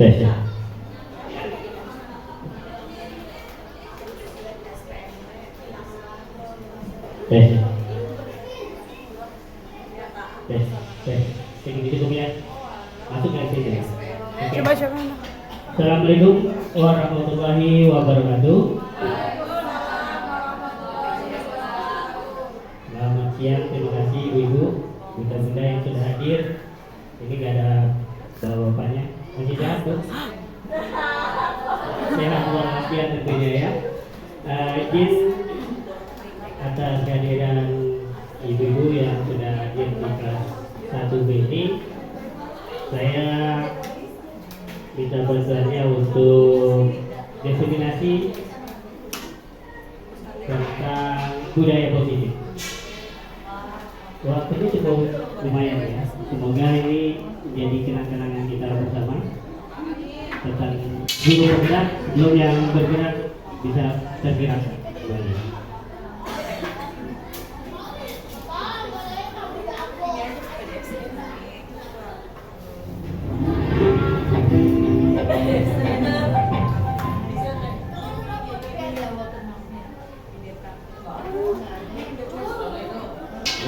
Tes ya. Tes. Tes. Tes. Kayak gitu tuh ya. Masuk nggak sih ya? Coba coba. Assalamualaikum warahmatullahi wabarakatuh. Selamat siang, terima kasih ibu-ibu, bunda-bunda yang sudah hadir. Ini nggak ada bapaknya, masih sehat tuh? Sehat walafiat tentunya ya. Izin atas kehadiran ibu-ibu yang sudah hadir di kelas 1B ini, saya minta bantuannya untuk definisi tentang budaya positif. Waktunya cukup lumayan ya. Semoga ini menjadi kenang-kenangan kita bersama tentang guru bergerak sebelum yang bergerak bisa tergerak kembali.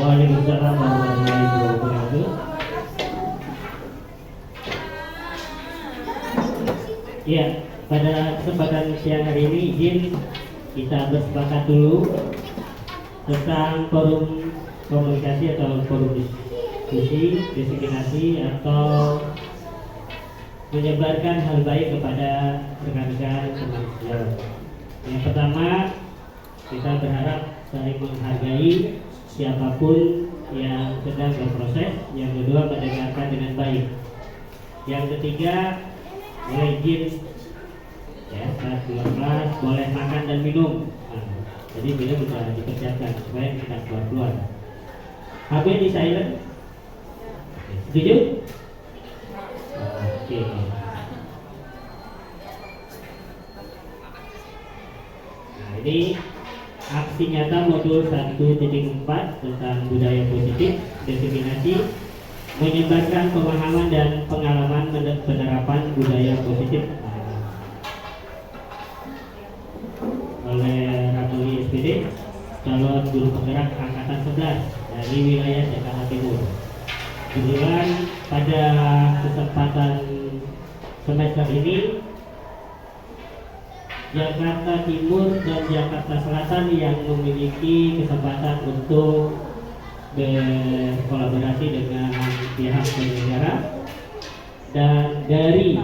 Waalaikumsalam warahmatullahi wabarakatuh. Ya, pada kesempatan siang hari ini izin kita bersepakat dulu tentang forum komunikasi atau forum diskusi, diskriminasi atau menyebarkan hal baik kepada rekan-rekan teman sejawat. Yang pertama, kita berharap saling menghargai siapapun yang sedang berproses. Yang kedua, mendengarkan dengan baik. Yang ketiga, boleh izin ya, saat keluar kelas boleh makan dan minum. Jadi minum bisa dipersiapkan supaya kita keluar. HP di silent. Setuju? Oke. Nah, ini aksi nyata modul 1.4 tentang budaya positif, diskriminasi, menyebarkan pemahaman dan pengalaman penerapan budaya positif oleh Ratuli SPD, calon guru penggerak angkatan 11 dari wilayah Jakarta Timur. Kebetulan pada kesempatan semester ini Jakarta Timur dan Jakarta Selatan yang memiliki kesempatan untuk berkolaborasi dengan pihak penyelenggara, dan dari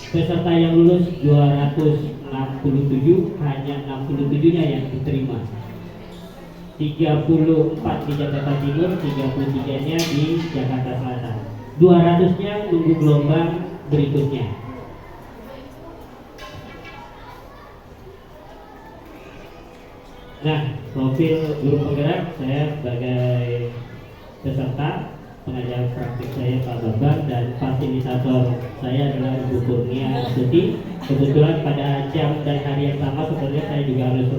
peserta yang lulus 267 hanya 67-nya yang diterima. 34 di Jakarta Timur, 33-nya di Jakarta Selatan. 200-nya nunggu gelombang berikutnya. Nah, profil guru penggerak saya sebagai peserta, pengajar praktik saya Pak Bambang, dan fasilitator saya adalah Ibu Kurnia Astuti. Kebetulan pada jam dan hari yang sama sebenarnya saya juga harus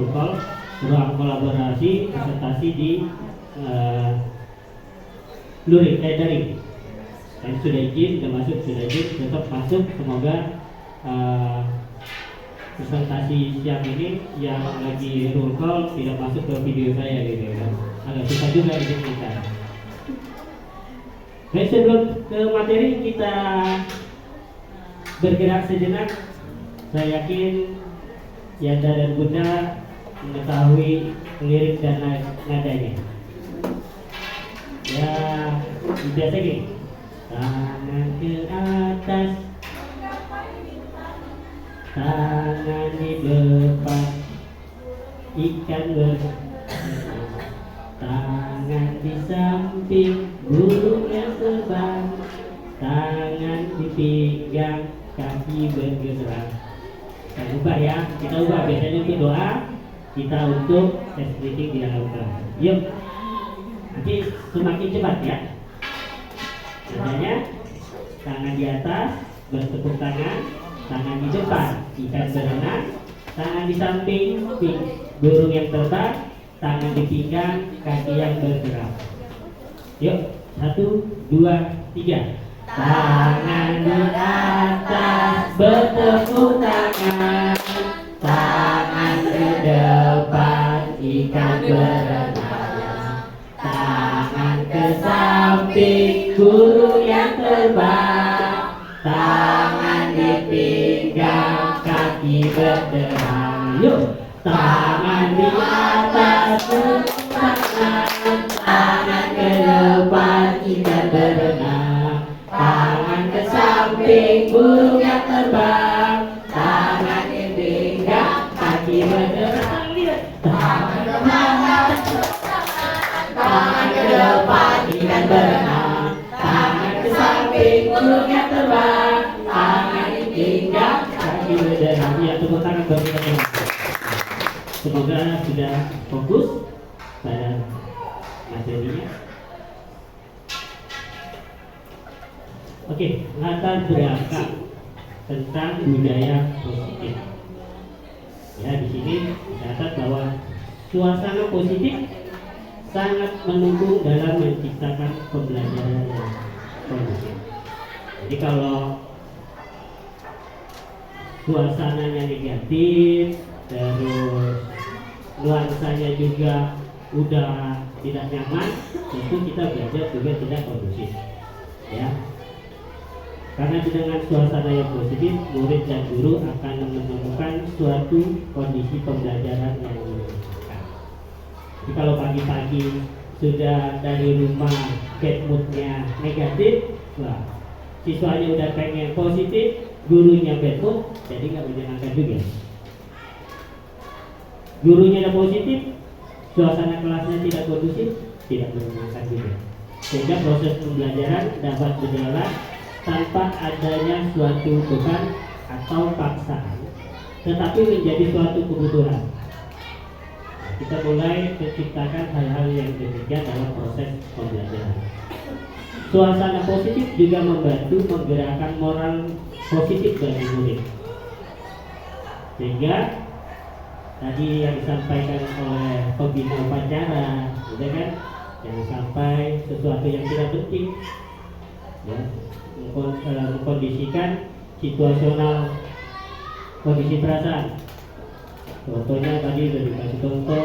ruang kolaborasi presentasi di daring. Dan sudah izin, tetap masuk. Semoga presentasi siang ini yang lagi roll call tidak masuk ke video saya gitu ya. Agak susah juga kita. Baik, sebelum ke materi kita bergerak sejenak. Saya yakin Yanda dan Bunda mengetahui lirik dan nadanya. Ya, biasa gini. Tangan ke atas, tangan di depan, ikan tangan di samping, burung yang terbang, tangan di pinggang, kaki bergerak. Kita ubah ya, kita ubah. Biasanya untuk doa, kita untuk test reading di dalam kelas. Yuk, nanti semakin cepat ya. Nadanya tangan di atas, bertepuk tangan, tangan di depan, ikan berenang, tangan di samping, burung yang terbang, tangan di pinggang, kaki yang bergerak. Yuk, 1, 2, 3. tangan di atas bertepuk tangan, tangan ke depan ikan berenang, tangan ke samping guru yang terbang, tangan di pinggang kaki berderang. Yuk, tangan di atas bertepuk tangan, tangan ke depan ikan berenang, tangan ke samping burung yang terbang, tangan di pinggang kaki berderang. Tangan ke atas, tangan ke depan ikan berenang, tangan ke samping burung yang terbang, tangan di pinggang kaki berderang. Ya, tepuk tangan bagi teman-teman. Semoga sudah fokus pada materinya. Oke, latar belakang tentang budaya positif. Ya, di sini catat bahwa suasana positif sangat mendukung dalam menciptakan pembelajaran yang kondusif. Jadi kalau suasananya negatif, terus nuansanya juga udah tidak nyaman, tentu kita belajar juga tidak kondusif. Ya, karena dengan suasana yang positif, murid dan guru akan menemukan suatu kondisi pembelajaran yang menyenangkan. Jadi kalau pagi-pagi sudah dari rumah bad moodnya negatif, wah, siswanya udah pengen positif, gurunya bad mood, jadi nggak menyenangkan juga. Gurunya udah positif, suasana kelasnya tidak kondusif, tidak menyenangkan juga. Sehingga proses pembelajaran dapat berjalan tanpa adanya suatu beban atau paksaan, tetapi menjadi suatu kebutuhan. Kita mulai menciptakan hal-hal yang demikian dalam proses pembelajaran. Suasana positif juga membantu menggerakkan moral positif bagi murid. Sehingga tadi yang disampaikan oleh pembina upacara, gitu kan, jangan sampai sesuatu yang tidak penting, ya, mengkondisikan situasional kondisi perasaan. Contohnya tadi sudah dikasih contoh,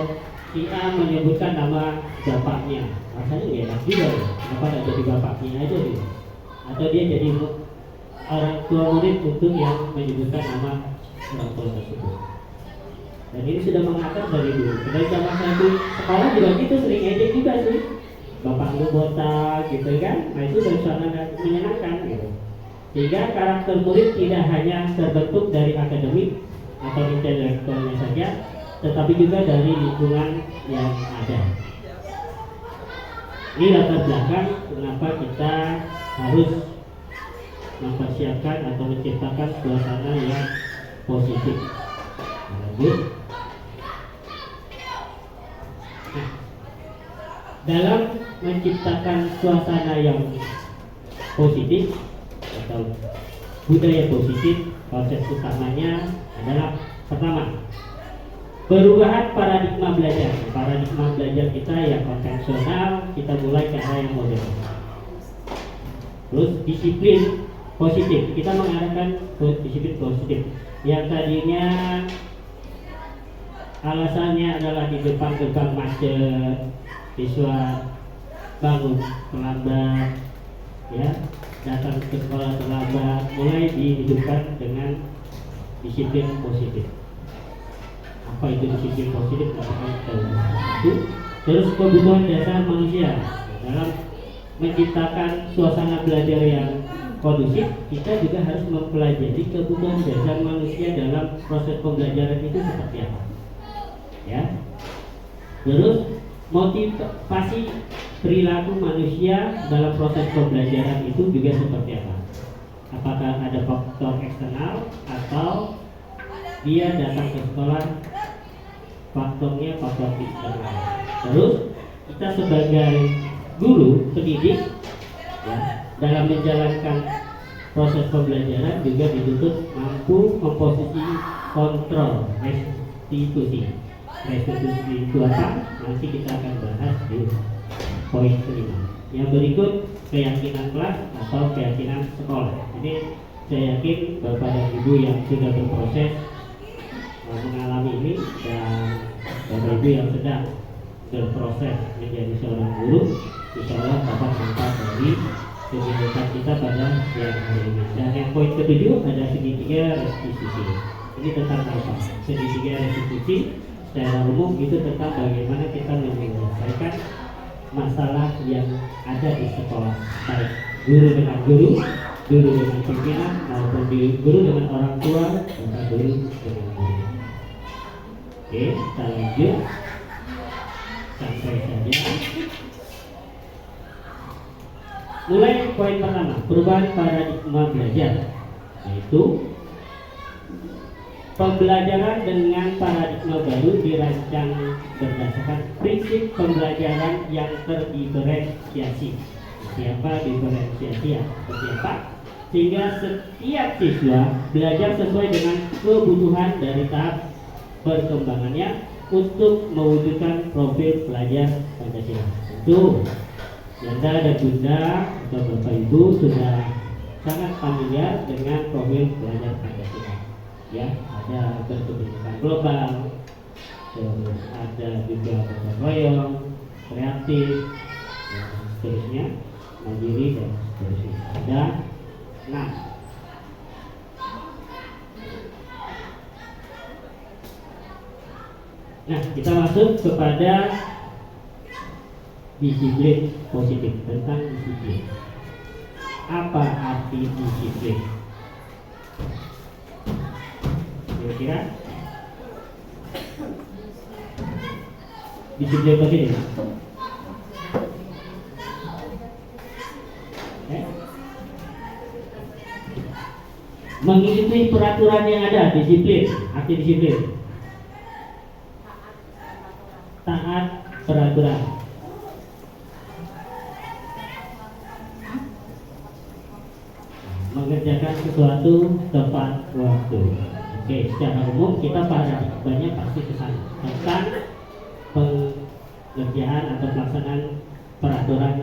si A menyebutkan nama bapaknya, rasanya nggak enak juga ya, kenapa nggak jadi bapaknya aja gitu? Atau dia jadi orang tua murid untuk yang menyebutkan nama orang tua tersebut. Dan ini sudah mengakar dari dulu. Dari zaman satu sekolah juga gitu, sering ejek juga sih. Bapak lu botak gitu kan. Nah itu suasana menyenangkan gitu. Sehingga karakter murid tidak hanya terbentuk dari akademik atau intelektualnya saja, tetapi juga dari lingkungan yang ada. Ini latar belakang kenapa kita harus mempersiapkan atau menciptakan suasana yang positif. Lanjut. Nah, dalam menciptakan suasana yang positif atau budaya positif, konsep utamanya adalah pertama, perubahan paradigma belajar. Paradigma belajar kita yang konvensional, kita mulai ke arah yang modern. Terus disiplin positif, kita mengarahkan disiplin positif. Yang tadinya alasannya adalah di depan gerbang macet, siswa bangun terlambat, ya, datang ke sekolah terlambat, mulai dihidupkan dengan disiplin positif. Apa itu disiplin positif? Terus kebutuhan dasar manusia dalam menciptakan suasana belajar yang kondusif, kita juga harus mempelajari kebutuhan dasar manusia dalam proses pembelajaran itu seperti apa, ya. Terus motivasi perilaku manusia dalam proses pembelajaran itu juga seperti apa? Apakah ada faktor eksternal atau dia datang ke sekolah faktornya faktor internal? Terus kita sebagai guru pendidik, ya, dalam menjalankan proses pembelajaran juga dituntut mampu memposisi kontrol restitusi. Restitusi itu apa? Nanti kita akan bahas di poin kelima. Yang berikut keyakinan kelas atau keyakinan sekolah. Ini saya yakin Bapak dan Ibu yang sudah berproses mengalami ini dan Bapak Ibu yang sedang berproses menjadi seorang guru, insya Allah dapat manfaat dari kegiatan kita pada siang hari ini. Dan yang poin ketujuh ada segitiga restitusi. Ini tentang apa? Segitiga restitusi secara umum itu tentang bagaimana kita menyelesaikan masalah yang ada di sekolah, baik guru dengan guru, guru dengan pimpinan, maupun guru dengan orang tua, dan guru dengan guru. Oke, kita lanjut sampai saja. Mulai poin pertama, perubahan paradigma belajar, yaitu pembelajaran dengan paradigma baru dirancang berdasarkan prinsip pembelajaran yang terdiferensiasi. Siapa diferensiasi ya? Seperti apa? Sehingga setiap siswa belajar sesuai dengan kebutuhan dari tahap perkembangannya untuk mewujudkan profil pelajar Pancasila. Tentu Yanda dan Bunda atau Bapak Ibu sudah sangat familiar dengan profil pelajar Pancasila. Ya, ada berkebinekaan global, terus ada juga gotong royong, kreatif, dan seterusnya, mandiri dan seterusnya. Ada 6. Nah, kita masuk kepada disiplin positif. Tentang disiplin, apa arti disiplin? Kira-kira disiplin positif mengikuti peraturan yang ada. Disiplin, arti disiplin taat peraturan, mengerjakan sesuatu tepat waktu. Oke, secara umum kita banyak pasti kesana tentang pengerjaan atau pelaksanaan peraturan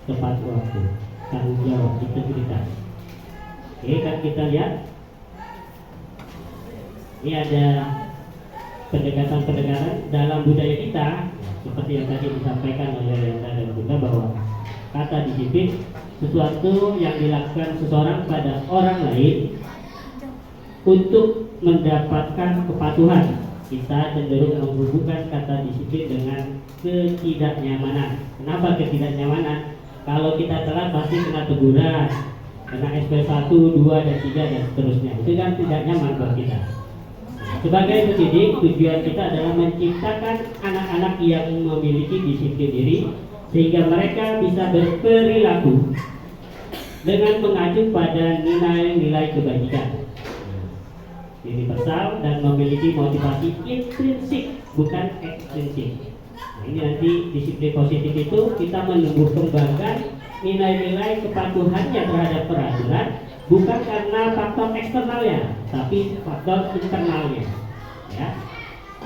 tepat waktu, tanggung jawab, integritas. Oke, kan kita lihat ini ada pendekatan-pendekatan dalam budaya kita, seperti yang tadi disampaikan oleh Renda dan Bunda, bahwa kata disiplin sesuatu yang dilakukan seseorang pada orang lain untuk mendapatkan kepatuhan. Kita cenderung menghubungkan kata disiplin dengan ketidaknyamanan. Kenapa ketidaknyamanan? Kalau kita telat pasti kena teguran, kena SP 1, 2, dan 3 dan seterusnya. Itu kan tidak nyaman buat kita. Sebagai pendidik, tujuan kita adalah menciptakan anak-anak yang memiliki disiplin diri sehingga mereka bisa berperilaku dengan mengacu pada nilai-nilai kebajikan, universal, dan memiliki motivasi intrinsik bukan ekstrinsik. Nah, ini nanti disiplin positif itu kita menumbuh kembangkan nilai-nilai kepatuhannya terhadap peraturan, bukan karena faktor eksternalnya, tapi faktor internalnya. Ya.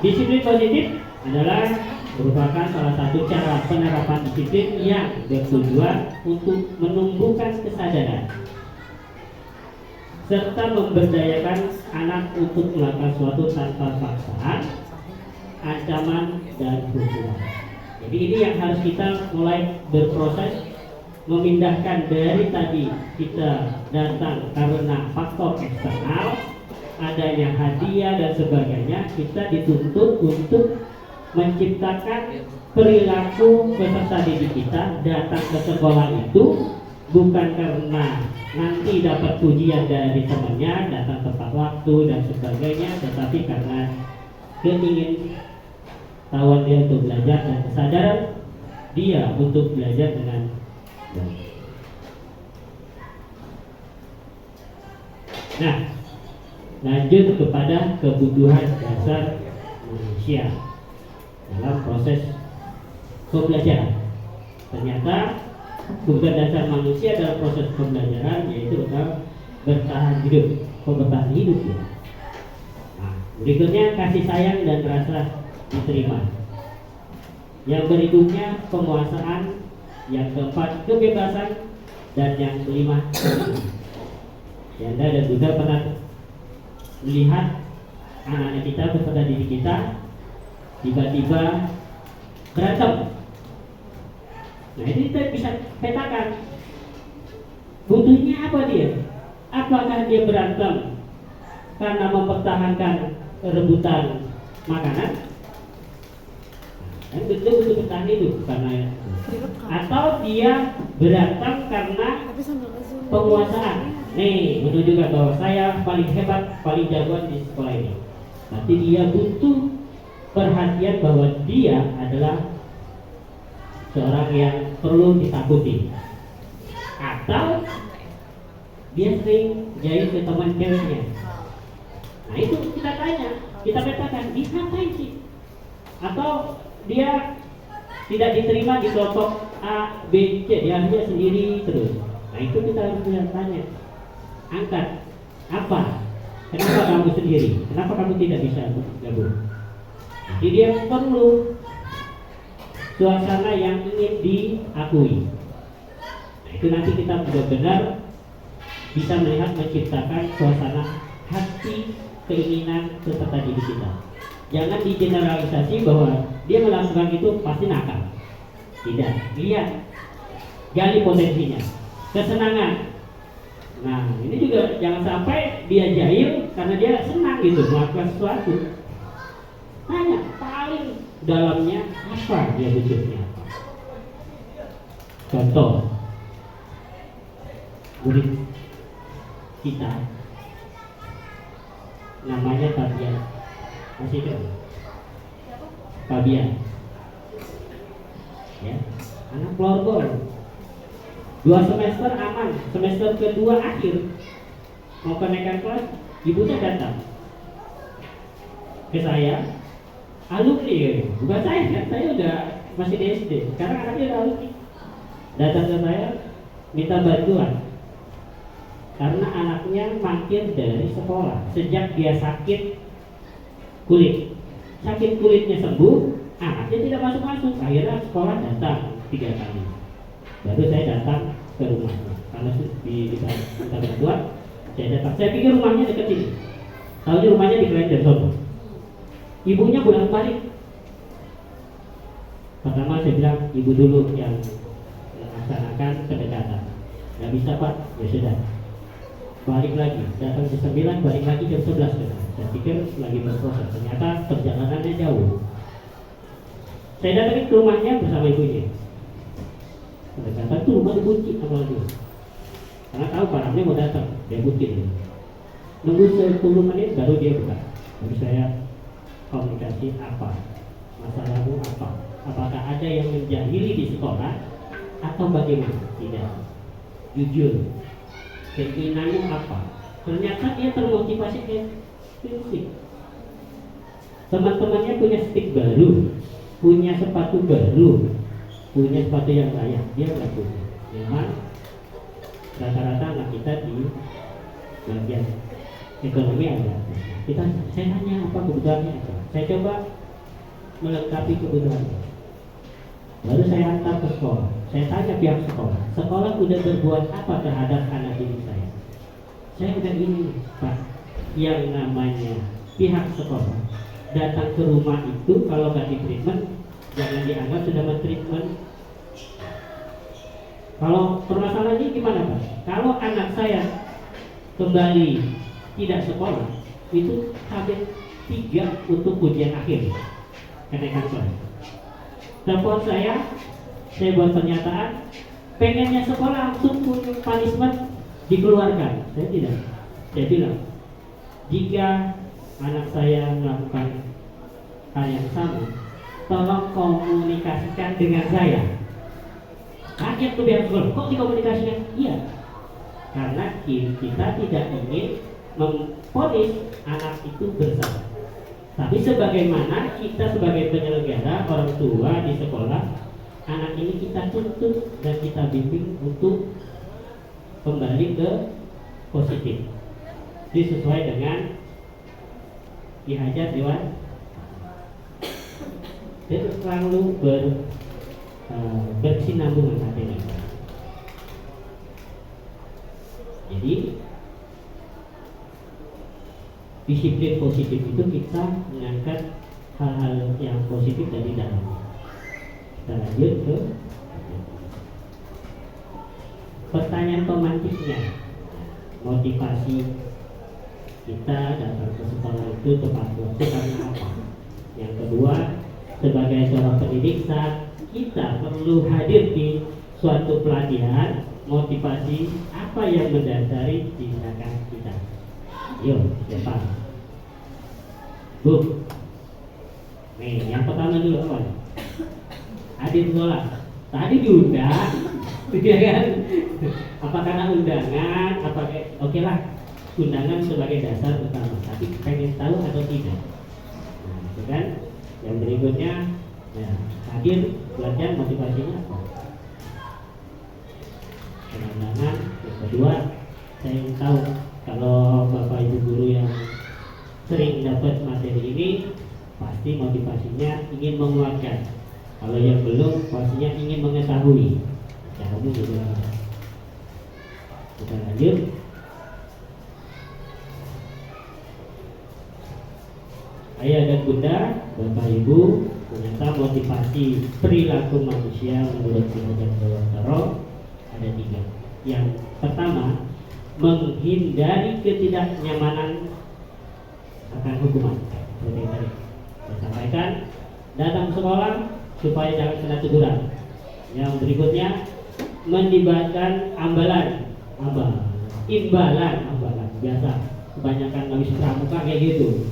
Disiplin positif adalah merupakan salah satu cara penerapan disiplin yang bertujuan untuk menumbuhkan kesadaran serta memberdayakan anak untuk melakukan sesuatu tanpa paksaan, ancaman, dan hukuman. Jadi ini yang harus kita mulai berproses, memindahkan dari tadi kita datang karena faktor eksternal, adanya hadiah dan sebagainya, kita dituntut untuk menciptakan perilaku peserta didik kita datang ke sekolah itu bukan karena nanti dapat pujian dari temannya, datang tepat waktu dan sebagainya, tetapi karena keingin tahuan dia untuk belajar dan kesadaran dia untuk belajar dengan baik. Nah, lanjut kepada kebutuhan dasar manusia dalam proses pembelajaran. Ternyata kebutuhan dasar manusia dalam proses pembelajaran yaitu bertahan hidup. Bertahan hidup ya. Nah, berikutnya kasih sayang dan rasa diterima. Yang berikutnya penguasaan, yang keempat kebebasan, dan yang kelima Yanda dan Bunda pernah melihat anak-anak kita, peserta didik kita tiba-tiba berantem. Nah ini kita bisa petakan butuhnya apa dia. Apakah dia berantem karena mempertahankan rebutan makanan? Kan betul butuh bertahan itu karena atau dia berantem karena penguasaan. Nih, menunjukkan bahwa saya paling hebat, paling jagoan di sekolah ini. Nanti dia butuh perhatian bahwa dia adalah seorang yang perlu ditakuti. Atau dia sering jahit ke teman ceweknya. Nah itu kita tanya, kita petakan, dia ngapain sih? Atau dia tidak diterima di kelompok A, B, C, dia hanya sendiri terus. Nah itu kita harus tanya, angkat apa? Kenapa kamu sendiri? Kenapa kamu tidak bisa gabung? Jadi dia perlu suasana yang ingin diakui. Nah itu nanti kita benar-benar bisa melihat menciptakan suasana hati, keinginan peserta didik kita. Jangan digeneralisasi bahwa dia melakukan itu pasti nakal. Tidak, lihat, gali potensinya, kesenangan. Nah ini juga jangan sampai dia jahil karena dia senang gitu melakukan sesuatu. Tanya paling dalamnya apa dia butuhnya. Contoh, murid kita namanya Fabian, masih itu Fabian, ya, anak floorball, 2 semester aman, semester kedua akhir mau kenaikan kelas, ibunya datang ke saya, alumni ya, bukan saya kan, saya udah masih di SD, sekarang anaknya udah alumni, datang ke saya minta bantuan karena anaknya mangkir dari sekolah sejak dia sakit kulitnya sembuh, anaknya tidak masuk, akhirnya sekolah datang 3 kali, baru saya datang ke rumahnya karena minta bantuan, saya datang, saya pikir rumahnya dekat sini, tahunya rumahnya di Klender Sono. Ibunya bolak balik, pertama saya bilang ibu dulu yang melaksanakan pendekatan, nggak bisa Pak, ya sudah, balik lagi, datang jam 9, balik lagi jam 11 kan. Saya pikir lagi berproses, ternyata perjalanannya jauh. Saya datang ke rumahnya bersama ibunya. Ternyata tuh rumah dikunci sama dia, karena tahu parahnya mau datang, dia kunci. Nunggu 10 menit baru dia buka. Baru saya komunikasi, apa masalahmu, apakah ada yang menjahili di sekolah atau bagaimana? Tidak, jujur, keinginanmu apa? Ternyata dia termotivasi prinsip. Teman-temannya punya stick baru, punya sepatu baru, punya sepatu yang layak, dia nggak punya. Memang rata-rata anak kita di bagian ekonomi ada. Saya tanya apa kebutuhannya apa? Saya coba melengkapi kebutuhannya. Baru saya antar ke sekolah. Saya tanya pihak sekolah, sekolah udah berbuat apa terhadap anak didik saya? Saya udah ini Pak, yang namanya pihak sekolah datang ke rumah itu kalau nggak di treatment, jangan dianggap sudah men-treatment. Kalau permasalahannya gimana Pak? Kalau anak saya kembali tidak sekolah, itu habis 3 untuk ujian akhir kenaikan kelas. Telepon saya buat pernyataan, pengennya sekolah langsung punya punishment dikeluarkan. Saya tidak. Saya bilang, jika anak saya melakukan hal yang sama, tolong komunikasikan dengan saya. Kaget tuh pihak sekolah, kok dikomunikasikan? Iya, karena kita tidak ingin memvonis anak itu bersalah. Tapi sebagaimana kita sebagai penyelenggara, orang tua di sekolah, anak ini kita tuntut dan kita bimbing untuk kembali ke positif, sesuai dengan dihajar Dewan. dan selalu berkesinambungan materi. Jadi disiplin positif itu kita mengangkat hal-hal yang positif dari dalam. Kita lanjut ke pertanyaan pemantiknya. Motivasi kita datang ke sekolah itu tepat waktu karena apa? Yang kedua, sebagai seorang pendidik, saat kita perlu hadir di suatu pelatihan, motivasi apa yang mendasari tindakan kita? Yuk, siapa? Bu. Nih, yang pertama dulu apa? Hadir sekolah. Tadi diundang, ya kan? Apa karena undangan? Oke lah, undangan sebagai dasar utama. Tapi pengen tahu atau tidak? Nah, itu kan. Yang berikutnya, ya, hadir pelatihan motivasinya apa? Undangan. Yang kedua, saya ingin tahu kalau bapak ibu guru yang sering dapat materi ini, pasti motivasinya ingin menguatkan. Kalau yang belum, pastinya ingin mengetahui. Caranya juga. Kita lanjut. Ayah dan bunda, bapak ibu, ternyata motivasi perilaku manusia menurut Derajat Dewa ada 3. Yang pertama, menghindari ketidaknyamanan akan hukuman. Seperti yang tadi saya sampaikan, datang sekolah supaya jangan kena teguran. Yang berikutnya, melibatkan imbalan biasa kebanyakan habis pramuka kayak gitu.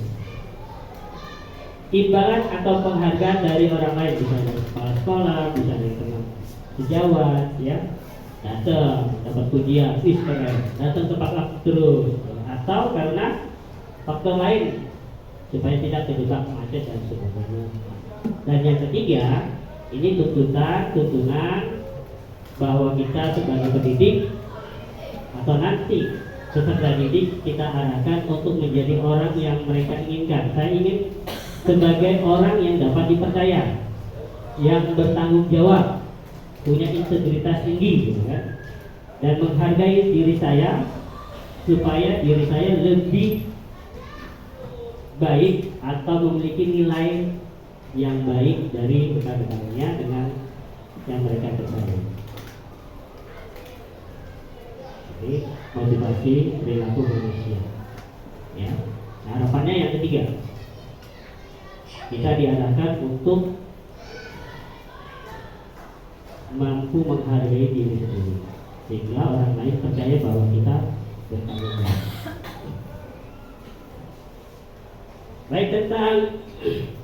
Imbalan atau penghargaan dari orang lain, bisa dari kepala sekolah, bisa dari teman sejawat, ya, datang dapat pujian, keren, datang tepat waktu terus, atau karena faktor lain supaya tidak terjebak macet dan sebagainya. Dan yang ketiga, ini tuntunan bahwa kita sebagai pendidik atau nanti peserta didik kita arahkan untuk menjadi orang yang mereka inginkan. Saya ingin sebagai orang yang dapat dipercaya, yang bertanggung jawab, punya integritas tinggi, gitu kan? Dan menghargai diri saya supaya diri saya lebih baik atau memiliki nilai yang baik dari rekan-rekannya dengan yang mereka percaya. Jadi motivasi perilaku manusia. Ya. Nah, harapannya yang ketiga, kita diarahkan untuk mampu menghargai diri sendiri, sehingga orang lain percaya bahwa kita bertanggung jawab. Baik, tentang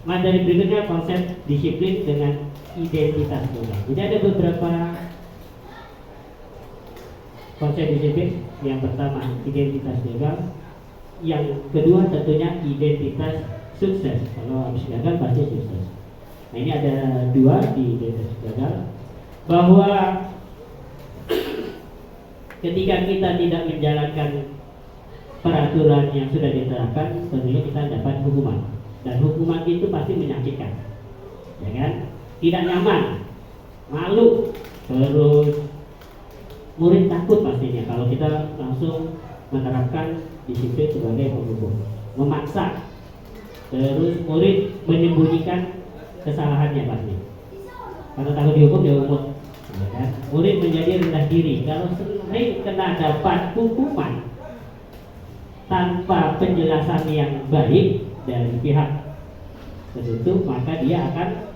materi berikutnya, konsep disiplin dengan identitas tunggal. Jadi ada beberapa konsep disiplin. Yang pertama identitas gagal, yang kedua tentunya identitas sukses. Kalau habis gagal pasti sukses. Nah, ini ada 2 di identitas gagal, bahwa ketika kita tidak menjalankan peraturan yang sudah diterapkan, tentunya kita dapat hukuman, dan hukuman itu pasti menyakitkan, ya kan? Tidak nyaman, malu, terus murid takut pastinya kalau kita langsung menerapkan disiplin sebagai penghukum, memaksa, terus murid menyembunyikan kesalahannya pasti karena takut dihukum dia umut, ya kan? Murid menjadi rendah diri kalau sering kena dapat hukuman tanpa penjelasan yang baik dari pihak tertentu, maka dia akan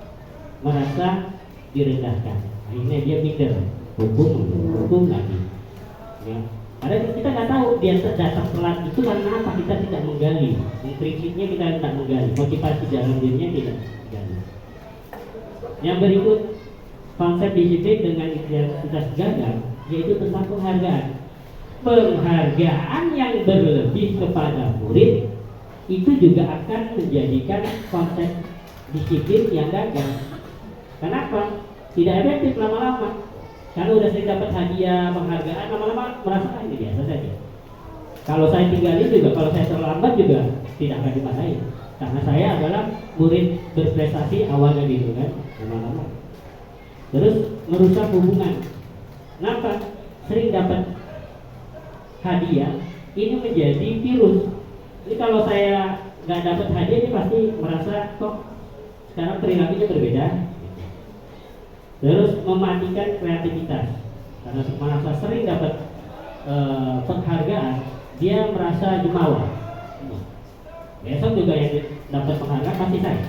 merasa direndahkan. Akhirnya dia minder, hukum lagi. Ya. Padahal kita nggak tahu dia datang telat itu karena apa, kita tidak menggali. Prinsipnya kita tidak menggali, motivasi dalam dirinya tidak menggali. Yang berikut, konsep disiplin dengan identitas gagal, yaitu tentang penghargaan. Penghargaan yang berlebih kepada murid itu juga akan menjadikan konsep disiplin yang gagal. Kenapa? Tidak efektif lama-lama. Karena udah sering dapat hadiah, penghargaan, lama-lama merasa ini biasa saja. Kalau saya tinggalin juga, kalau saya terlambat juga tidak akan dimarahin. Karena saya adalah murid berprestasi awalnya gitu kan, lama-lama. Terus merusak hubungan. Kenapa? Sering dapat hadiah, ini menjadi virus. Jadi kalau saya nggak dapat hadiah, ini pasti merasa kok sekarang perilakunya berbeda. Terus mematikan kreativitas, karena merasa sering dapat penghargaan, dia merasa jumawa. Besok juga yang dapat penghargaan pasti saya.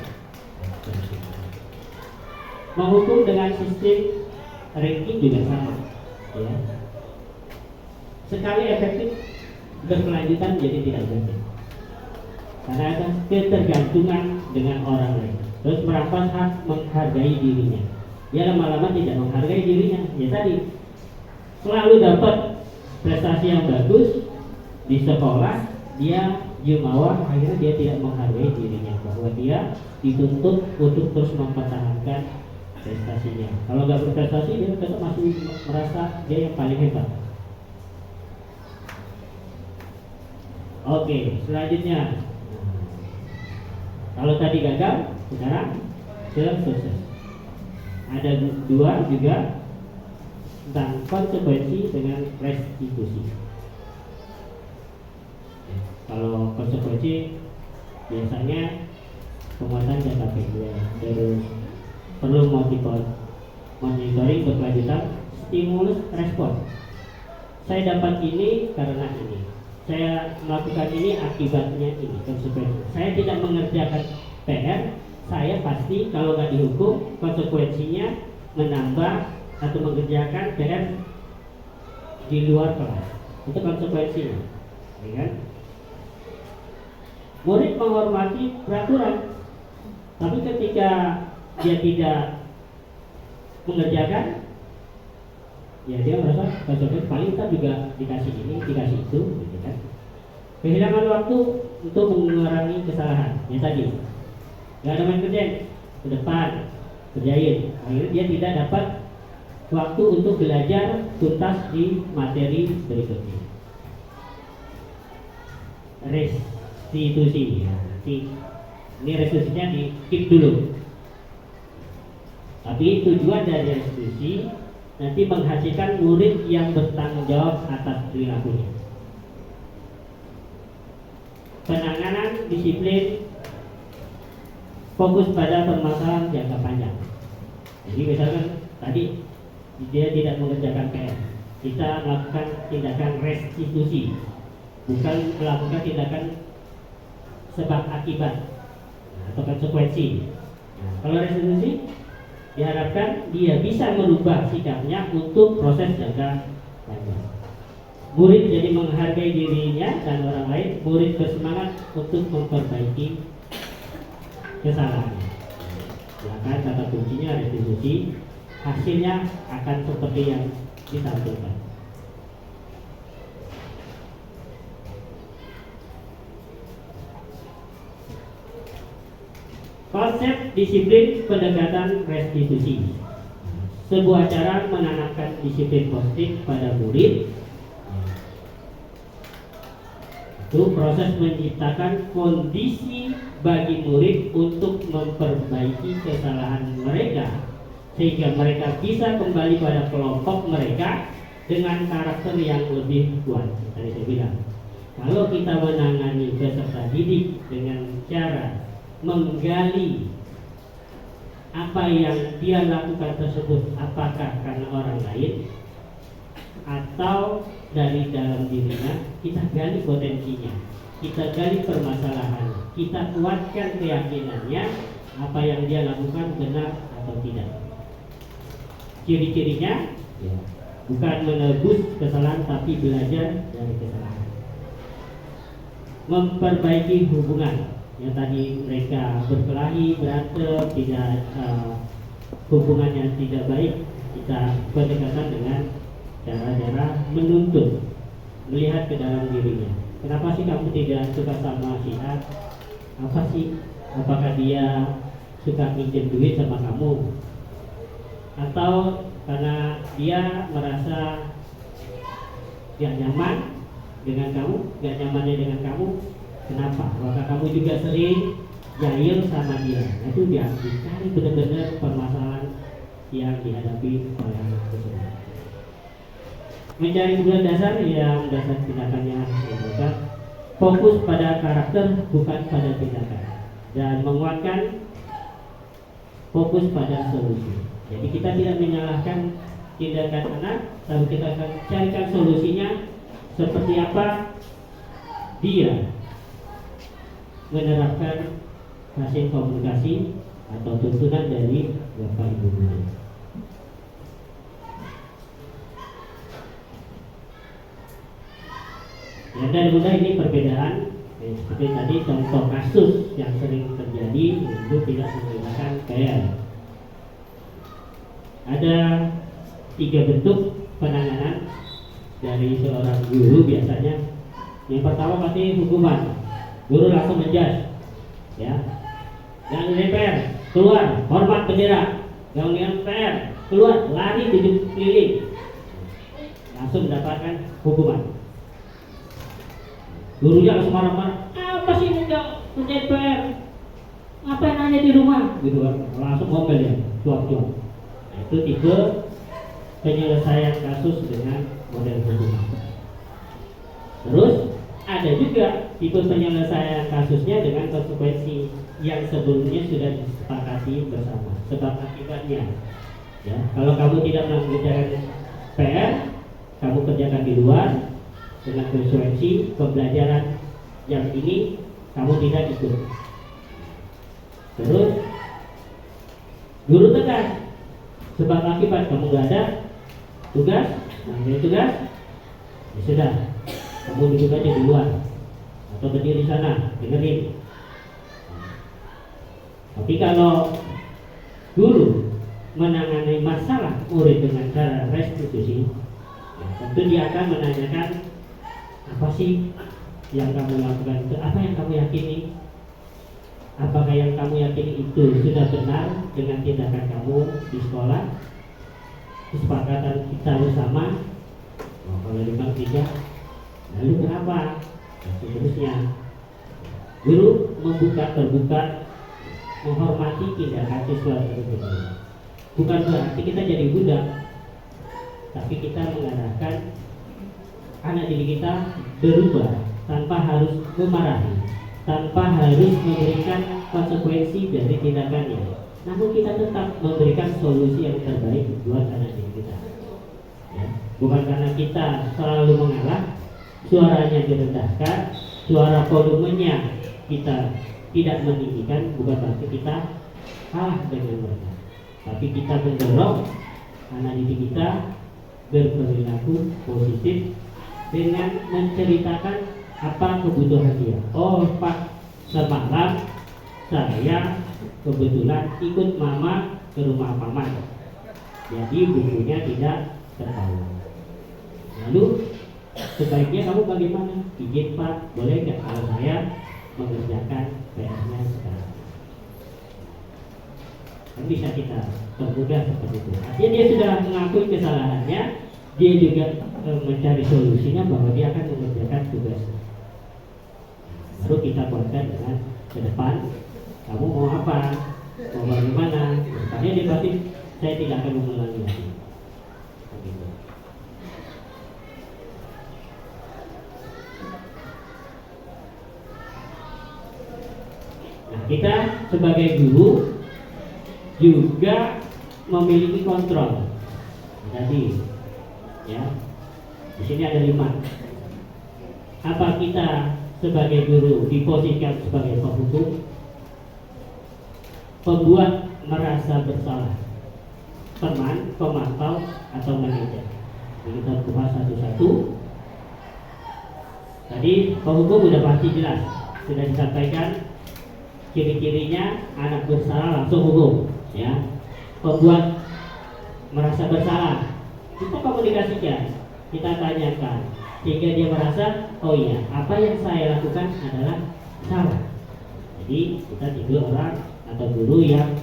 Menghukum dengan sistem ranking juga sama, ya. Sekali efektif, berkelanjutan jadi tidak efektif. Karena ada ketergantungan dengan orang lain. Terus merampas hak menghargai dirinya. Dia lama-lama tidak menghargai dirinya. Ya tadi, selalu dapat prestasi yang bagus di sekolah, dia jumawa, akhirnya dia tidak menghargai dirinya, bahwa dia dituntut untuk terus mempertahankan prestasinya. Kalau nggak berprestasi, dia tetap masih merasa dia yang paling hebat. Oke, selanjutnya, kalau tadi gagal, sekarang sukses. Ada dua juga tentang konsekuensi dengan restitusi. Kalau konsekuensi biasanya penguatan jangka pendek, terus perlu monitoring berkelanjutan, stimulus respon. Saya dapat ini karena ini, saya melakukan ini akibatnya ini, konsekuensi. Saya tidak mengerjakan PR, saya pasti kalau nggak dihukum, konsekuensinya menambah atau mengerjakan PR di luar kelas. Itu konsekuensinya, ya kan? Murid menghormati peraturan, tapi ketika dia tidak mengerjakan, ya dia merasa konsekuensi paling kita juga dikasih ini, dikasih itu, gitu kan? Kehilangan waktu untuk mengurangi kesalahan. Ya tadi, nggak ada main kerjain, ke depan kerjain. Akhirnya dia tidak dapat waktu untuk belajar tuntas di materi berikutnya. Restitusi, ya. Ini restitusinya di keep dulu. Tapi tujuan dari restitusi nanti menghasilkan murid yang bertanggung jawab atas perilakunya. Penanganan disiplin fokus pada permasalahan jangka panjang. Jadi misalkan tadi dia tidak mengerjakan PR, kita melakukan tindakan restitusi, bukan melakukan tindakan sebab akibat atau konsekuensi. Kalau restitusi diharapkan dia bisa merubah sikapnya untuk proses jangka panjang. Murid jadi menghargai dirinya dan orang lain. Murid bersemangat untuk memperbaiki kesalahannya. Silakan kata kuncinya restitusi. Hasilnya akan seperti yang ditampilkan. Konsep disiplin pendekatan restitusi. Sebuah cara menanamkan disiplin positif pada murid. Itu proses menciptakan kondisi bagi murid untuk memperbaiki kesalahan mereka, sehingga mereka bisa kembali pada kelompok mereka dengan karakter yang lebih kuat. Tadi saya bilang, kalau kita menangani peserta didik dengan cara menggali apa yang dia lakukan tersebut, apakah karena orang lain atau dari dalam dirinya, kita gali potensinya, kita gali permasalahan, kita kuatkan keyakinannya apa yang dia lakukan benar atau tidak. Ciri-cirinya bukan menebus kesalahan, tapi belajar dari kesalahan. Memperbaiki hubungan. Yang tadi mereka berkelahi, berantem, tidak hubungannya tidak baik, kita pendekatan dengan cara-cara menuntut, melihat ke dalam dirinya. Kenapa sih kamu tidak suka sama si A? Apa sih? Apakah dia suka minjem duit sama kamu? Atau karena dia merasa gak nyaman dengan kamu, gak nyamannya dengan kamu? Kenapa? Apakah kamu juga sering jahil sama dia. Nah, itu dia dicari benar-benar permasalahan yang dihadapi oleh anak tersebut. Mencari bulan dasar yang dasar tindakannya adalah fokus pada karakter bukan pada tindakan, dan menguatkan fokus pada solusi. Jadi kita tidak menyalahkan tindakan anak, tapi kita akan carikan solusinya seperti apa dia menerapkan hasil komunikasi atau tuntunan dari Bapak Ibu guru. Ya, dan mudah ini perbedaan seperti tadi contoh kasus yang sering terjadi itu tidak menggunakan PR. Ada 3 bentuk penanganan dari seorang guru biasanya. Yang pertama pasti hukuman, guru langsung menjas, ya. Jangan PR, keluar, hormat bendera. Jangan PR, keluar, lari 7 keliling, langsung mendapatkan hukuman. Gurunya langsung marah-marah, apa sih enggak kerjain PR? Ngapain nanya di rumah? Gitu kan, langsung ngomel ya, cuap-cuap. Nah, itu tipe penyelesaian kasus dengan model hukuman. Terus ada juga tipe penyelesaian kasusnya dengan konsekuensi yang sebelumnya sudah disepakati bersama, sebab akibatnya. Ya, kalau kamu tidak mengerjakan PR, kamu kerjakan di luar. Dengan konsekuensi pembelajaran yang ini kamu tidak ikut. Terus guru tegas, sebab akibat kamu gak ada tugas, namanya tugas, ya sudah, kamu duduk aja di luar atau berdiri di sana dengerin. Tapi kalau guru menangani masalah murid dengan cara restitusi, ya, tentu dia akan menanyakan, apa sih yang kamu lakukan itu? Apa yang kamu yakini? Apakah yang kamu yakini itu sudah benar dengan tindakan kamu di sekolah? Kesepakatan kita bersama. Oh, kalau memang tidak, lalu kenapa? Dan seterusnya. Guru terbuka, menghormati tindakan siswa tersebut. Bukan berarti kita jadi budak, tapi kita mengarahkan anak didik kita berubah tanpa harus memarahi, tanpa harus memberikan konsekuensi dari tindakannya. Namun kita tetap memberikan solusi yang terbaik buat anak didik kita. Ya. Bukan karena kita selalu mengalah, suaranya direndahkan, suara volumenya kita tidak meninggikan, bukan berarti kita kalah dengan mereka. Tapi kita mendorong anak didik kita berperilaku positif dengan menceritakan apa kebutuhan dia. Oh Pak, semalam saya kebetulan ikut mama ke rumah paman, jadi bukunya tidak terbawa. Lalu sebaiknya kamu bagaimana? Izin Pak, boleh nggak kalau saya mengerjakan PR-nya sekarang? Kan bisa kita permudah seperti itu. Artinya dia sudah mengakui kesalahannya, dia juga mencari solusinya bahwa dia akan mengerjakan tugasnya. Baru kita buatkan dengan ke depan, kamu mau apa, mau bagaimana? Makanya dia pasti saya tidak akan mengulangi lagi. Begitu. Nah, kita sebagai guru juga memiliki kontrol. Jadi, ya, di sini ada 5. Apa kita sebagai guru diposisikan sebagai penghukum, pembuat merasa bersalah, teman, pemantau, atau manajer? Kita bahas satu-satu. Tadi penghukum sudah pasti jelas, sudah disampaikan ciri-cirinya, anak bersalah langsung hukum. Ya, pembuat merasa bersalah, kita komunikasikan, kita tanyakan sehingga dia merasa, oh iya, apa yang saya lakukan adalah salah. Jadi kita tidur orang atau guru yang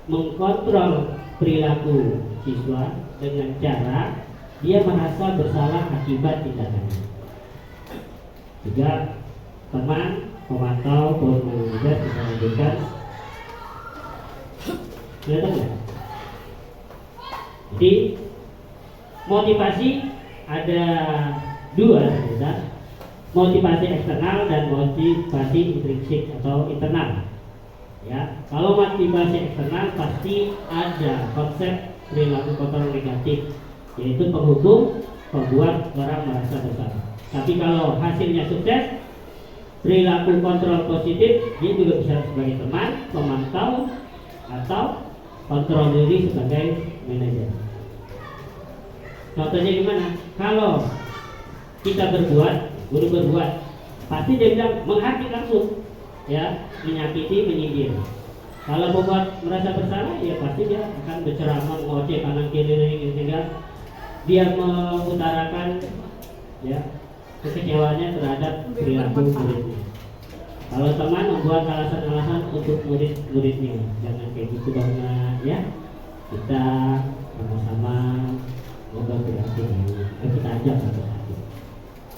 mengkontrol perilaku siswa dengan cara dia merasa bersalah akibat tindakannya. Juga teman pemantau pun manajer bisa lanjutkan. Kelihatan nggak? Jadi motivasi ada dua ternyata, motivasi eksternal dan motivasi intrinsik atau internal. Ya, kalau motivasi eksternal pasti ada konsep perilaku kontrol negatif, yaitu penghukum, membuat orang merasa bersalah. Tapi kalau hasilnya sukses, perilaku kontrol positif, dia juga bisa sebagai teman, pemantau, atau kontrol diri sebagai manajer. Contohnya gimana? Kalau kita guru berbuat, pasti dia bilang menghakimi langsung, ya, menyakiti, menyindir. Kalau membuat merasa bersalah, ya pasti dia akan berceramah, ngoceh kanan kiri, sehingga dia mengutarakan, ya, kekecewaannya terhadap perilaku muridnya. Kalau teman membuat alasan-alasan untuk murid-muridnya, jangan kayak gitu banget, ya. Kita sama-sama ngobrol berarti, kita ajak satu-satu.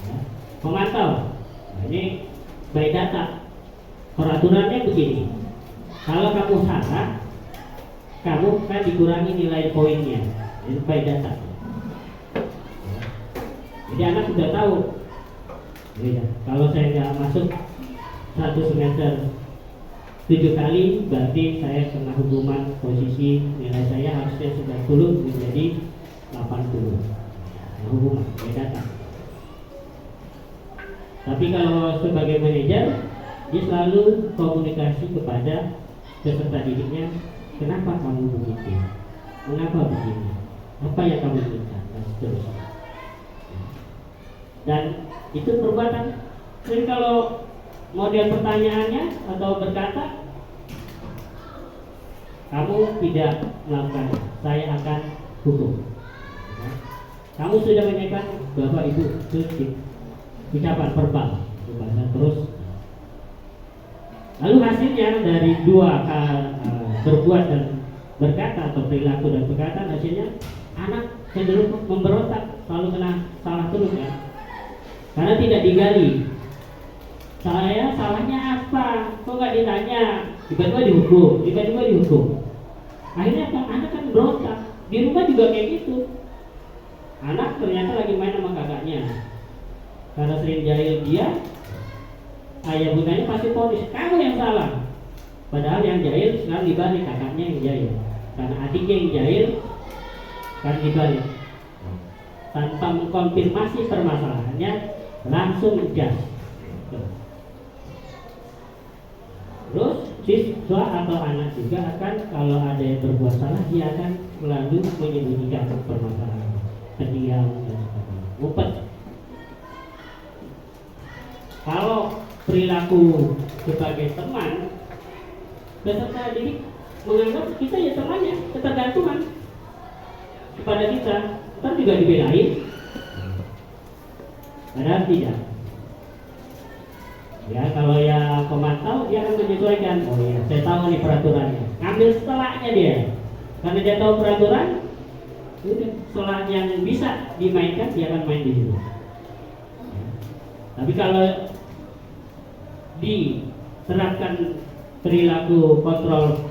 Ya. Pemantau, nah ini by data. Peraturannya begini, kalau kamu salah, kamu kan dikurangi nilai poinnya, itu by data. Ya. Jadi anak sudah tahu, ya, kalau saya nggak masuk satu semester 7 kali, berarti saya kena hukuman, posisi nilai saya harusnya 90 menjadi 80. Nah, hukuman, by data. Tapi kalau sebagai manajer, dia selalu komunikasi kepada peserta didiknya, kenapa kamu begitu, mengapa begini, apa yang kamu inginkan, dan seterusnya. Dan itu perbuatan. Jadi kalau model pertanyaannya atau berkata, kamu tidak melakukan, saya akan hukum. Kamu sudah menyampaikan Bapak Ibu, itu ucapan verbal, terus. Lalu hasilnya dari dua berbuat dan berkata atau perilaku dan perkataan, hasilnya anak cenderung memberontak, selalu kena salah terus, ya. Karena tidak digali. Saya salahnya apa? Kok nggak ditanya? Tiba-tiba dihukum. Akhirnya anak kan berontak. Di rumah juga kayak gitu. Anak ternyata lagi main sama kakaknya. Karena sering jahil dia, ayah bundanya pasti ponis, kamu yang salah. Padahal yang jahil sekarang dibalik, kakaknya yang jahil. Karena adiknya yang jahil, kan dibalik. Tanpa mengkonfirmasi permasalahannya, langsung jas. Terus siswa atau anak juga akan, kalau ada yang berbuat salah, dia akan selalu menyembunyikan permasalahan, pendiam dan sebagainya, ngumpet. Kalau perilaku sebagai teman, peserta didik menganggap kita ya temannya, ketergantungan kepada kita, ntar juga dibelain. Padahal tidak. Ya, kalau yang pemantau, dia akan menyesuaikan. Oh ya, saya tahu nih peraturannya. Ambil setelahnya dia, karena dia tahu peraturan. Udah, setelah yang bisa dimainkan, dia akan main di situ. Ya. Tapi kalau diterapkan perilaku kontrol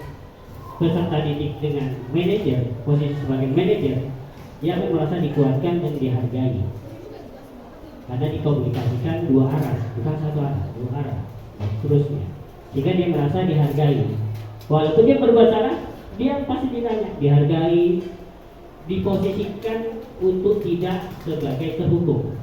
peserta didik dengan manajer, posisi sebagai manajer, dia akan merasa dikuatkan dan dihargai. Karena dikomunikasikan dua arah, bukan satu arah, dua arah, dan seterusnya. Sehingga dia merasa dihargai. Walaupun dia berbuat salah, dia pasti ditanya, dihargai, diposisikan untuk tidak sebagai terhukum.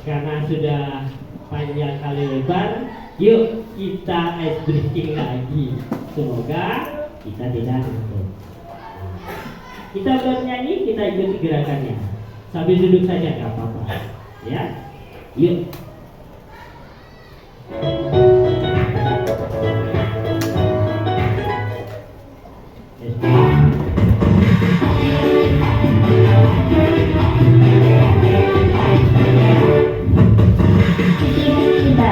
Karena sudah panjang kali lebar, yuk kita ice breaking lagi. Semoga kita tidak ngantuk. Kita bernyanyi, kita ikuti gerakannya. Sambil duduk saja nggak apa-apa, ya. Yuk. Kita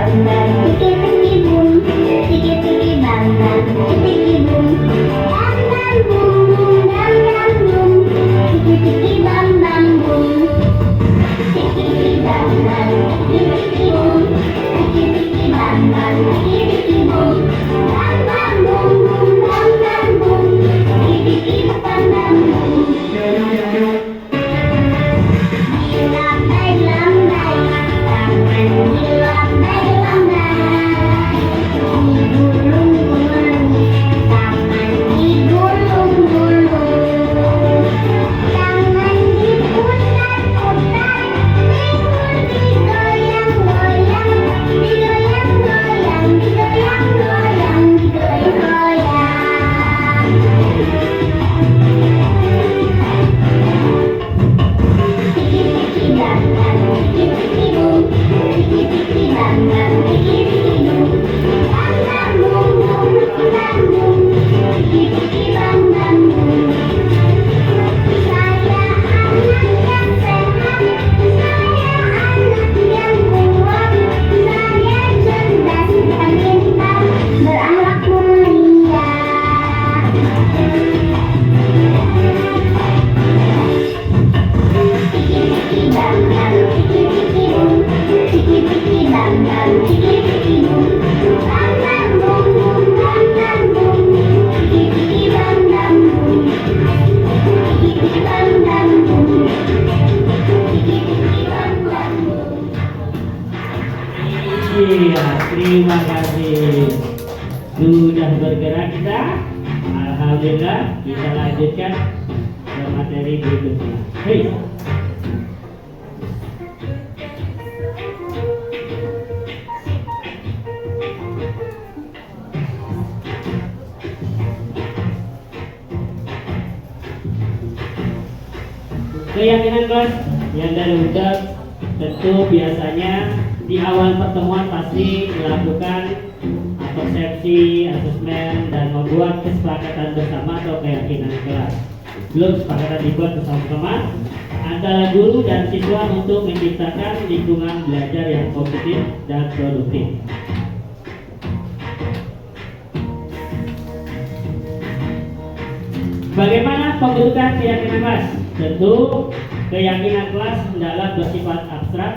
Iya, terima kasih. Sudah bergerak kita. Alhamdulillah, kita lanjutkan ke materi berikutnya. Hei. Keyakinan kelas yang dari ucap tentu biasanya di awal pertemuan pasti melakukan persepsi, asesmen, dan membuat kesepakatan bersama atau keyakinan kelas. Belum kesepakatan dibuat bersama-sama antara guru dan siswa untuk menciptakan lingkungan belajar yang positif dan produktif. Bagaimana pembentukan keyakinan kelas? Tentu keyakinan kelas hendaklah bersifat abstrak,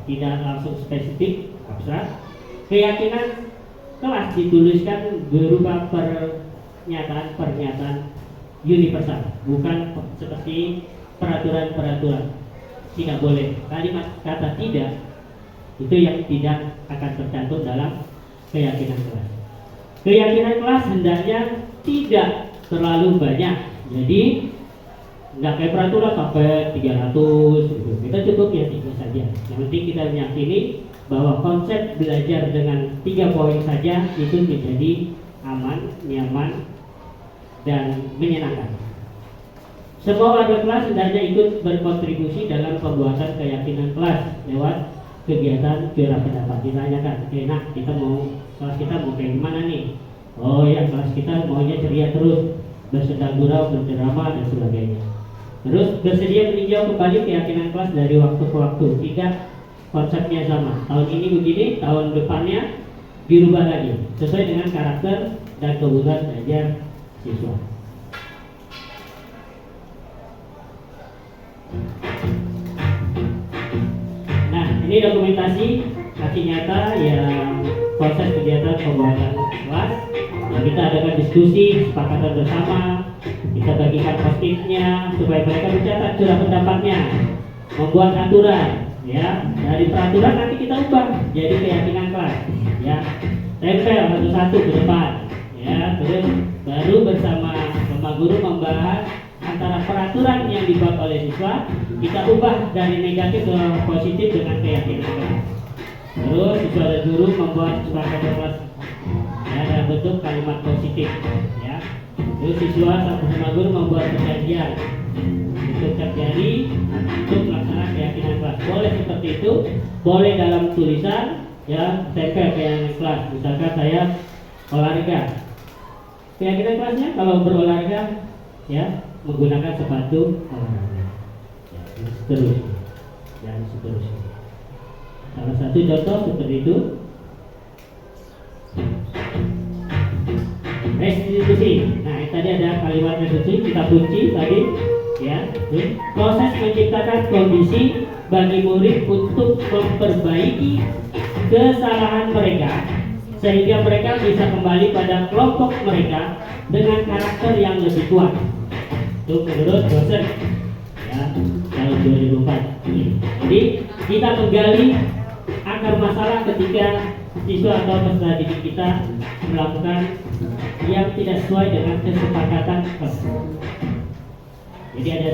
tidak langsung spesifik, abstrak. Keyakinan kelas dituliskan berupa pernyataan universal, bukan seperti peraturan-peraturan. Tidak boleh. Kalimat kata tidak itu yang tidak akan tercantum dalam keyakinan kelas. Keyakinan kelas hendaknya tidak terlalu banyak. Jadi nggak kayak peraturan sampai 300 gitu. Kita cukup ya 3 saja. Yang penting kita meyakini bahwa konsep belajar dengan 3 poin saja itu menjadi aman, nyaman, dan menyenangkan. Semua warga kelas hendaknya ikut berkontribusi dalam pembuatan keyakinan kelas lewat kegiatan curah pendapat. Ditanyakan, nah kita mau kelas kita mau kayak gimana nih? Oh ya, kelas kita maunya ceria terus, bersenda gurau, berdrama, dan sebagainya. Terus bersedia meninjau kembali keyakinan kelas dari waktu ke waktu. Tidak konsepnya sama. Tahun ini begini, tahun depannya dirubah lagi sesuai dengan karakter dan kebutuhan belajar siswa. Nah, ini dokumentasi aksi nyata yang proses kegiatan pembuatan kelas. Nah, kita adakan diskusi, kesepakatan bersama. Kita bagikan post-it-nya supaya mereka mencatat curah pendapatnya, membuat aturan, ya. Dari peraturan nanti kita ubah jadi keyakinan kelas, ya. Tempel satu-satu ke depan, ya. Terus baru bersama guru membahas antara peraturan yang dibuat oleh siswa, kita ubah dari negatif ke positif dengan keyakinan kelas. Terus siswa dan guru membuat kesepakatan kelas, ya, dalam bentuk kalimat positif, ya. Terus siswa sama guru membuat perjanjian untuk terjadi untuk melaksanakan keyakinan kelas. Boleh seperti itu, boleh dalam tulisan, ya, tempel keyakinan kelas. Misalkan saya olahraga, keyakinan kelasnya kalau berolahraga, ya, menggunakan sepatu olahraga, ya, seterusnya dan seterusnya. Salah satu contoh seperti itu. Restitusi. Nah, tadi ada kalimat restitusi, kita kunci tadi, ya. Proses menciptakan kondisi bagi murid untuk memperbaiki kesalahan mereka sehingga mereka bisa kembali pada kelompok mereka dengan karakter yang lebih kuat. Itu menurut dosen, ya, tahun 2004. Jadi kita menggali akar masalah ketika siswa atau peserta didik kita melakukan yang tidak sesuai dengan kesepakatan kelas. Jadi ada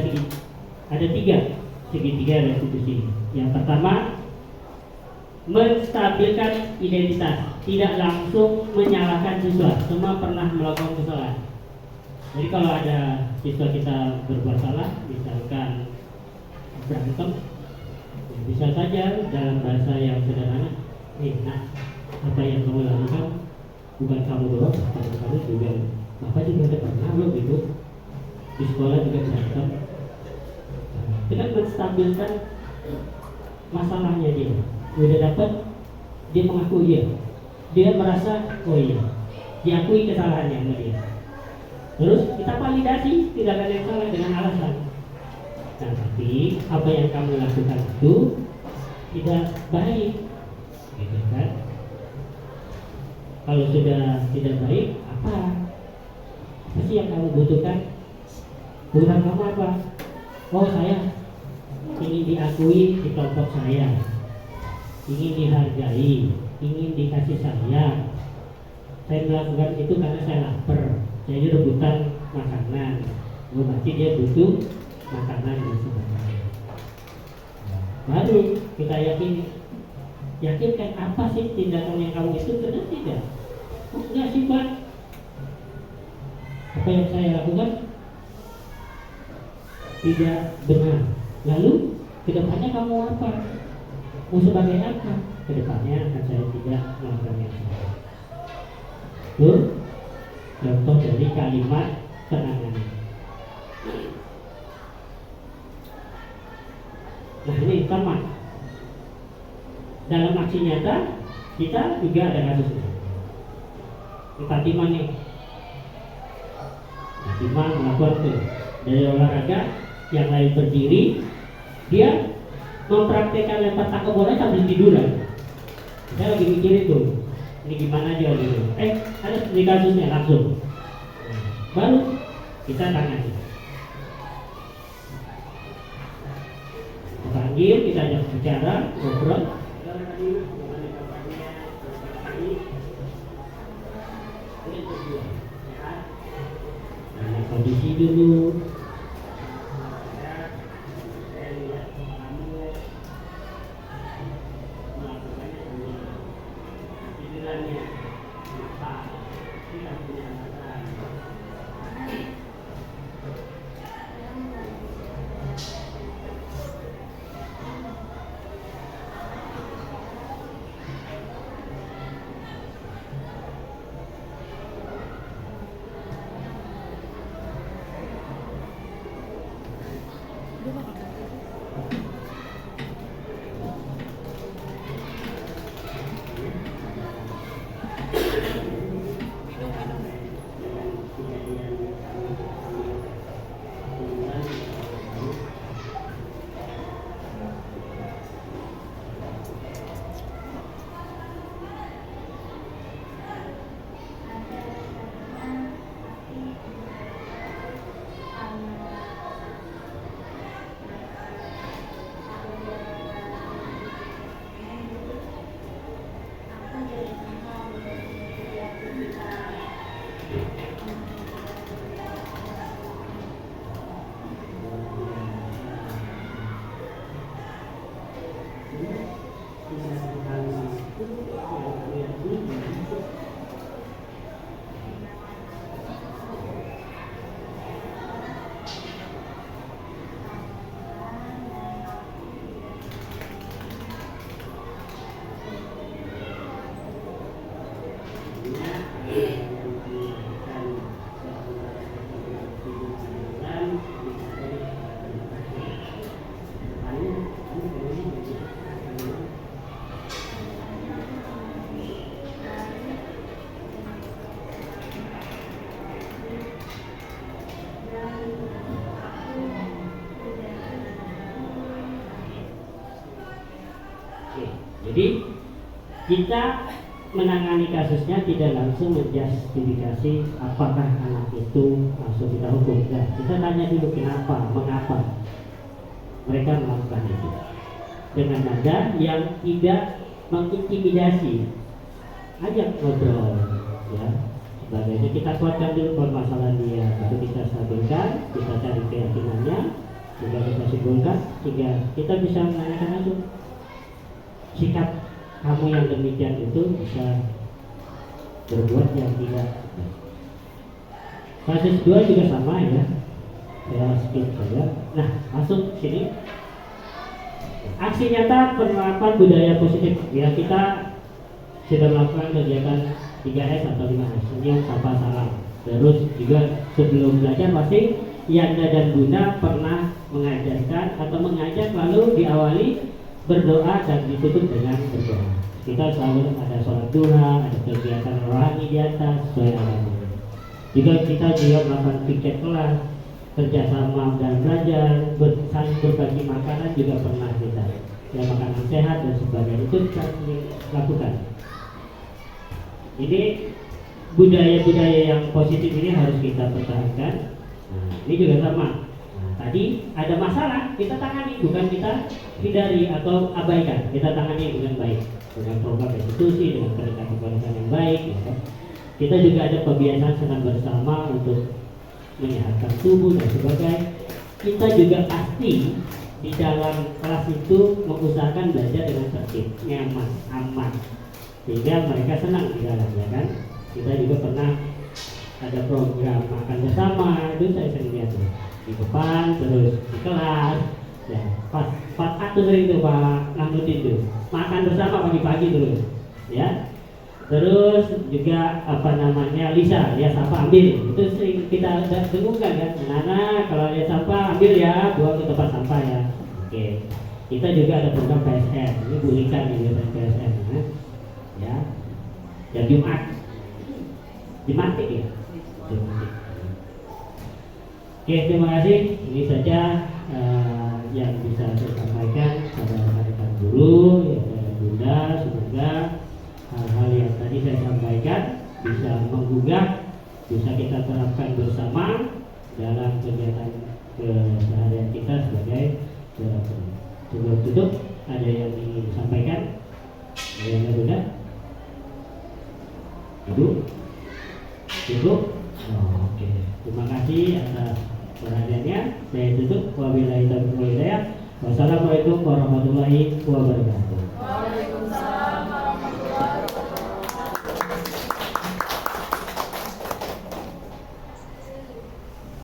segitiga restitusi. Yang pertama, menstabilkan identitas, tidak langsung menyalahkan siswa. Semua pernah melakukan kesalahan. Jadi kalau ada siswa kita berbuat salah, misalkan berantem, bisa saja dalam bahasa yang sederhana, nah, apa yang kamu lakukan bukan kamu doang, kamu juga, bapak juga ada pernah lo gitu, di sekolah juga berantem. Dengan menstabilkan masalahnya dia, udah dapat, dia mengakui dia merasa, oh iya, diakui kesalahannya sama dia. Terus kita validasi tidak ada yang salah dengan alasan. Nah, tapi apa yang kamu lakukan itu tidak baik, gitu kan? Kalau sudah tidak baik, apa sih yang kamu butuhkan? Kebutuhan kamu apa? Oh, saya ingin diakui di kelompok saya. ingin dihargai, ingin dikasih sayang. Saya melakukan itu karena saya lapar, saya rebutan makanan, berarti dia butuh makanan dan sebagainya. Baru kita yakinkan apa sih tindakan yang kamu itu benar tidak? Enggak sih Pak, apa yang saya lakukan tidak benar. Lalu kedepannya kamu apa? Mau sebagai apa? Kedepannya akan saya tidak melakukan yang salah. Itu contoh dari kalimat penanganan. Nah ini sama. Dalam aksi nyata kita juga ada kasusnya. Fatimah nih. Fatimah melakukan tuh dari olahraga, yang lain berdiri, dia mempraktekkan lempar tangkap bola sambil tiduran. Saya lagi mikirin tuh, ini gimana dia gitu. Ada di kasusnya langsung. Baru kita tangani. Panggil, kita ajak bicara, ngobrol. Kondisi dulu. Jadi kita menangani kasusnya tidak langsung menjustifikasi apakah anak itu langsung kita hukum. Nah, kita tanya dulu kenapa, mengapa mereka melakukan itu dengan nada yang tidak mengintimidasi. Ajak ngobrol, ya. Sebagainya kita kuatkan dulu permasalahan dia, baru kita stabilkan, kita cari keyakinannya, sehingga kita simpulkan, sehingga kita bisa menanyakan langsung. Sikap kamu yang demikian itu bisa berbuat yang tidak. Kasus 2 juga sama ya. Saya skip saja. Nah, masuk sini. Aksi nyata penerapan budaya positif. Ya, kita sudah melakukan kegiatan 3S atau 5S, senyum, sapa, salam. Terus juga sebelum belajar pasti Yanda dan Bunda pernah mengajarkan atau mengajak, lalu diawali berdoa dan ditutup dengan berdoa. Kita selalu ada sholat duha, ada kegiatan rohani di atas sesuai agama. Juga kita melakukan piket kelas, kerjasama dan belajar, saling berbagi makanan juga pernah kita. Ya, makanan sehat dan sebagainya itu kita lakukan. Ini budaya-budaya yang positif ini harus kita pertahankan. Nah, ini juga sama. Tadi ada masalah, kita tangani, bukan kita hindari atau abaikan, kita tangani dengan baik dengan program restitusi, dengan pendekatan yang baik. Ya. Kita juga ada kebiasaan senam bersama untuk menyehatkan tubuh dan sebagainya. Kita juga pasti di dalam kelas itu mengusahakan belajar dengan tertib, nyaman, aman, sehingga mereka senang di dalam, ya kan? Kita juga pernah ada program makan bersama, itu saya sering lihat tuh di depan, terus di kelas, ya pas satu sering itu Pak Nahmudin itu makan bersama pagi-pagi terus, ya. Terus juga apa namanya Lisa, ya sampah ambil, itu sering kita dengungkan kan, anak-anak kalau lihat sampah ambil ya, buang ke tempat sampah ya. Oke, kita juga ada program PSN, ini berikan nih PSN, ya. Dan Jumat ya. Oke, terima kasih. Ini saja yang bisa saya sampaikan pada rekan-rekan guru, ya, dan Bunda. Semoga hal-hal yang tadi saya sampaikan bisa menggugah, bisa kita terapkan bersama dalam kegiatan keseharian kita sebagai guru. Sebelum tutup, ada yang ingin disampaikan? Ada yang Bunda? Ibu? Cukup? Oh, oke. Terima kasih atas perhatiannya. Saya tutup. Wabillahi taufiq wal hidayah. Wassalamualaikum warahmatullahi wabarakatuh.